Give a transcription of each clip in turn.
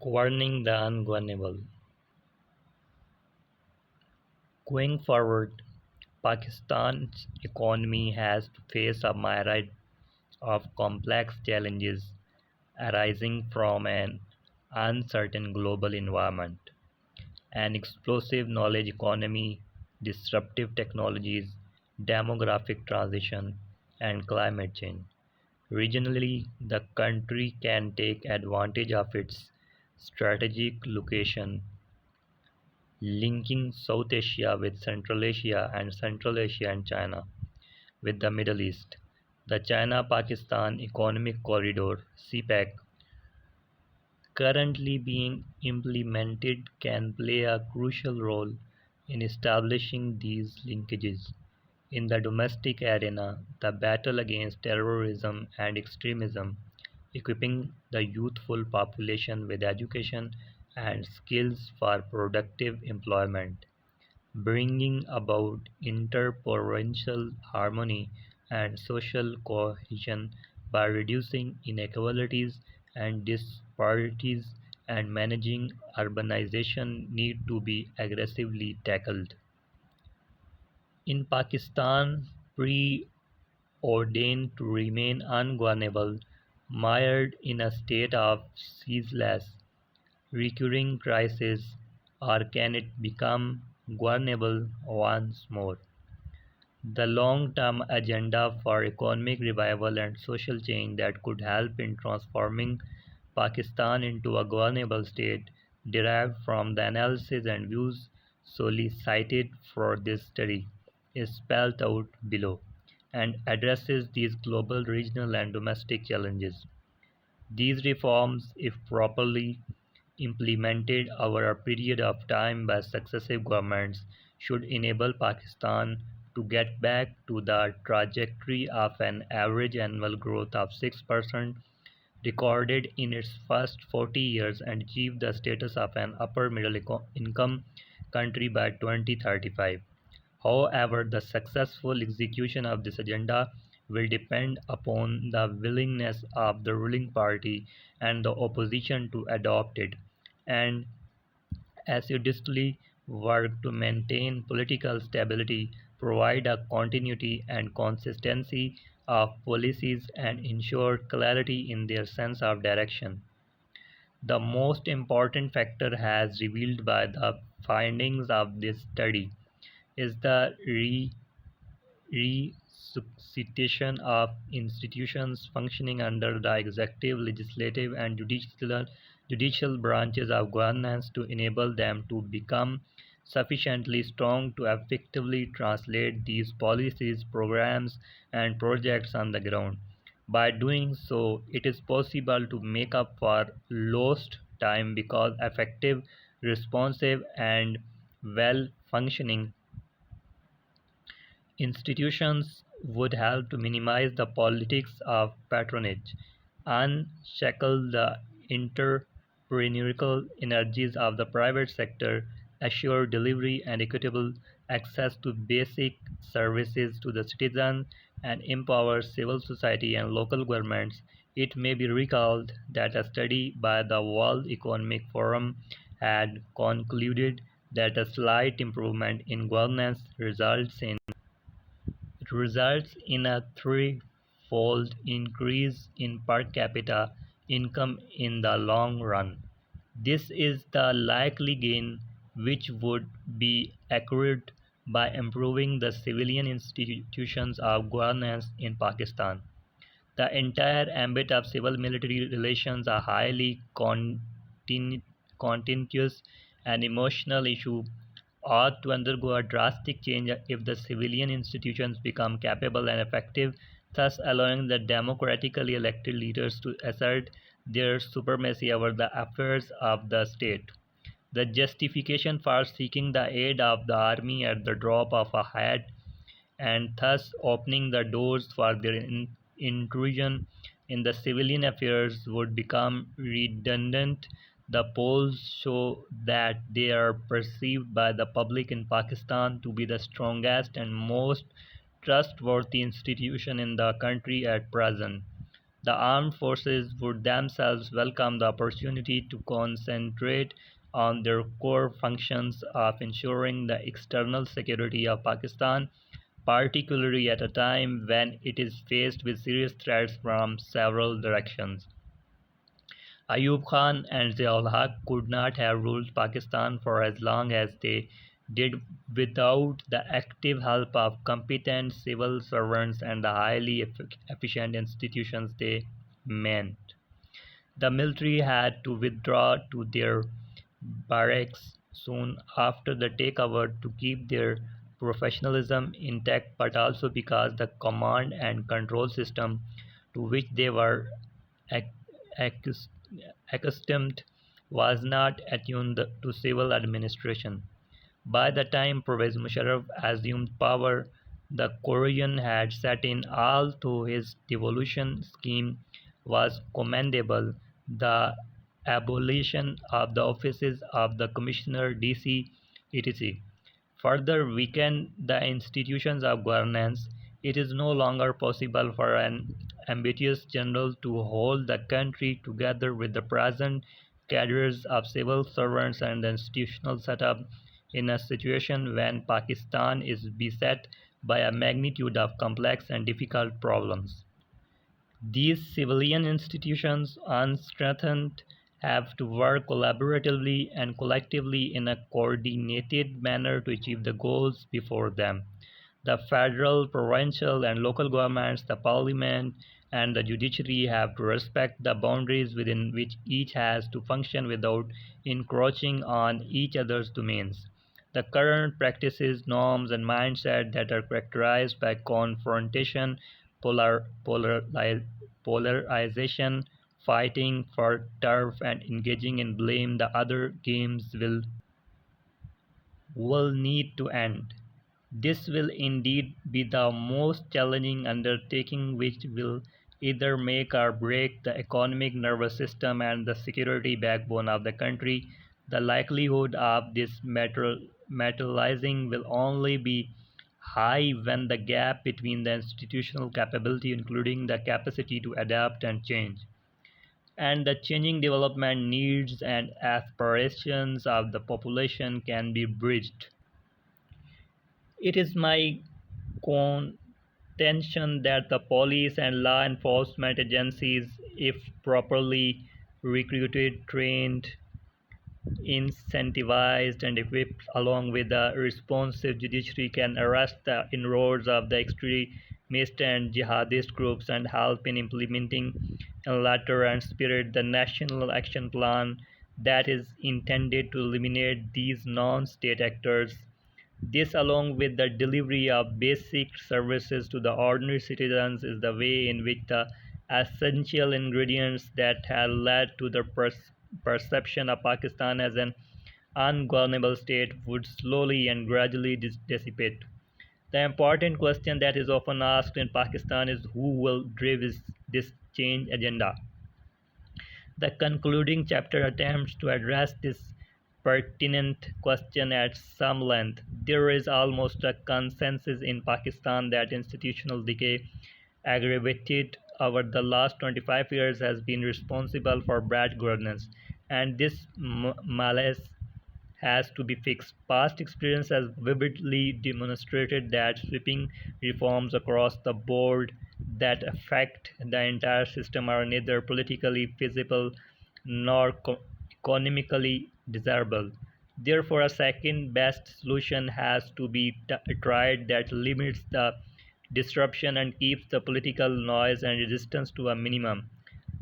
Governing the ungovernable. Going forward, Pakistan's economy has to face a myriad of complex challenges arising from an uncertain global environment, an explosive knowledge economy, disruptive technologies, demographic transition, and climate change. Regionally, the country can take advantage of its strategic location linking South Asia with Central Asia and Central Asia and China with the Middle East. The China-Pakistan Economic Corridor (CPEC) currently being implemented can play a crucial role in establishing these linkages. In the domestic arena, the battle against terrorism and extremism, equipping the youthful population with education and skills for productive employment, bringing about interprovincial harmony and social cohesion by reducing inequalities and disparities and managing urbanization need to be aggressively tackled. In Pakistan, preordained to remain ungovernable, mired in a state of ceaseless, recurring crisis, or can it become governable once more? The long-term agenda for economic revival and social change that could help in transforming Pakistan into a governable state derived from the analysis and views solicited for this study is spelled out below and addresses these global, regional, and domestic challenges. These reforms, if properly implemented over a period of time by successive governments, should enable Pakistan to get back to the trajectory of an average annual growth of 6% recorded in its first 40 years and achieve the status of an upper middle income country by 2035. However, the successful execution of this agenda will depend upon the willingness of the ruling party and the opposition to adopt it, and assiduously work to maintain political stability, provide a continuity and consistency of policies, and ensure clarity in their sense of direction. The most important factor as revealed by the findings of this study is the resuscitation of institutions functioning under the executive, legislative, and judicial branches of governance to enable them to become sufficiently strong to effectively translate these policies, programs, and projects on the ground. By doing so, it is possible to make up for lost time because effective, responsive, and well functioning institutions would help to minimize the politics of patronage, unshackle the entrepreneurial energies of the private sector, assure delivery and equitable access to basic services to the citizen, and empower civil society and local governments. It may be recalled that a study by the World Economic Forum had concluded that a slight improvement in governance results in a threefold increase in per capita income in the long run. This is the likely gain which would be accrued by improving the civilian institutions of governance in Pakistan. The entire ambit of civil-military relations are highly contentious and emotional issue ought to undergo a drastic change if the civilian institutions become capable and effective, thus allowing the democratically elected leaders to assert their supremacy over the affairs of the state. The justification for seeking the aid of the army at the drop of a hat and thus opening the doors for their intrusion in the civilian affairs would become redundant. The polls show that they are perceived by the public in Pakistan to be the strongest and most trustworthy institution in the country at present. The armed forces would themselves welcome the opportunity to concentrate on their core functions of ensuring the external security of Pakistan, particularly at a time when it is faced with serious threats from several directions. Ayub Khan and Ziaul Haq could not have ruled Pakistan for as long as they did without the active help of competent civil servants and the highly efficient institutions they meant. The military had to withdraw to their barracks soon after the takeover to keep their professionalism intact, but also because the command and control system to which they were ac- accus- accustomed was not attuned to civil administration. By the time Pervez Musharraf assumed power, the corrosion had set in. Although his devolution scheme was commendable, the abolition of the offices of the Commissioner, DC, etc., further weaken the institutions of governance. It is no longer possible for an ambitious general to hold the country together with the present cadres of civil servants and the institutional setup in a situation when Pakistan is beset by a magnitude of complex and difficult problems. These civilian institutions, unstrengthened, have to work collaboratively and collectively in a coordinated manner to achieve the goals before them. The federal, provincial, and local governments, the parliament, and the judiciary have to respect the boundaries within which each has to function without encroaching on each other's domains. The current practices, norms, and mindset that are characterized by confrontation, polar, polar, polarization, fighting for turf, and engaging in blame the other games will need to end. This will indeed be the most challenging undertaking, which will either make or break the economic nervous system and the security backbone of the country. The likelihood of this materializing will only be high when the gap between the institutional capability, including the capacity to adapt and change, and the changing development needs and aspirations of the population can be bridged. It is my contention that the police and law enforcement agencies, if properly recruited, trained, incentivized, and equipped, along with a responsive judiciary, can arrest the inroads of the extremist and jihadist groups and help in implementing in letter and spirit the national action plan that is intended to eliminate these non-state actors. This, along with the delivery of basic services to the ordinary citizens, is the way in which the essential ingredients that have led to the perception of Pakistan as an ungovernable state would slowly and gradually dissipate. The important question that is often asked in Pakistan is who will drive this change agenda. The concluding chapter attempts to address this pertinent question at some length. There is almost a consensus in Pakistan that institutional decay, aggravated over the last 25 years, has been responsible for bad governance, and this malaise has to be fixed. Past experience has vividly demonstrated that sweeping reforms across the board that affect the entire system are neither politically feasible nor economically desirable. Therefore, a second best solution has to be tried that limits the disruption and keeps the political noise and resistance to a minimum.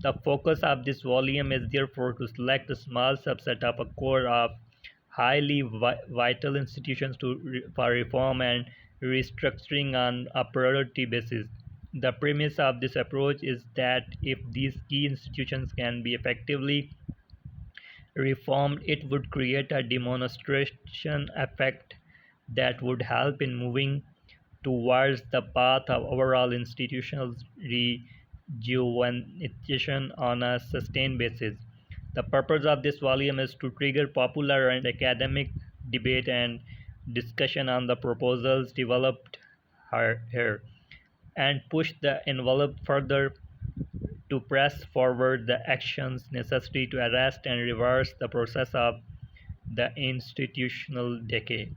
The focus of this volume is therefore to select a small subset of a core of highly vital institutions for reform and restructuring on a priority basis. The premise of this approach is that if these key institutions can be effectively reformed, it would create a demonstration effect that would help in moving towards the path of overall institutional rejuvenation on a sustained basis. The purpose of this volume is to trigger popular and academic debate and discussion on the proposals developed here and push the envelope further to press forward the actions necessary to arrest and reverse the process of the institutional decay.